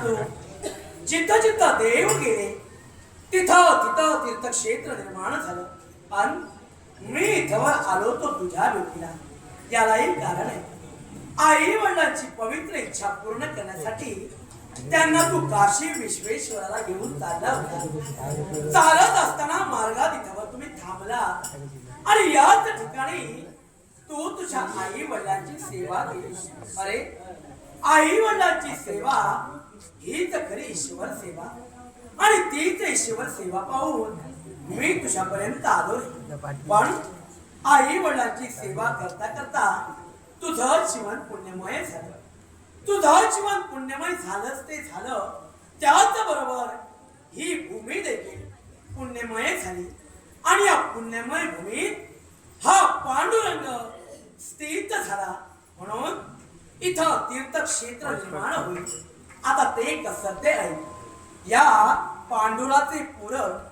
सांगतो, जिथं जिथं देव गेले तिथं तिथं तीर्थक्षेत्र निर्माण झालं. आणि मी इथवर आलो तो तुझ्या भेटीला. यालाही कारण आहे. आई वडिलांची पवित्र इच्छा पूर्ण करण्यासाठी त्यांना तू काशी विश्वेश्वराला घेऊन चालला होता. चालत असताना मार्गात इथवर तुम्ही थांबला आणि याच ठिकाणी तू तुझ्या आई वडिलांची सेवा केली. अरे, आई वडिलांची सेवा हीच खरी ईश्वर सेवा. आणि तीच ईश्वर सेवा पाहून मी तुझ्यापर्यंत आलो. पण आई वडिलांची सेवा करता करता तुझं जीवन पुण्यमय झालं. तुझं जीवन पुण्यमय झालंच ते झालं. त्याच बरोबर ही भूमी देखील पुण्यमय झाली. आणि या पुण्यमय भूमीत हा पांडुरंग स्थित झाला. म्हणून इथं तीर्थक्षेत्र निर्माण होईल. आता ते कसं ते आहे. या पांडुराचे पूरक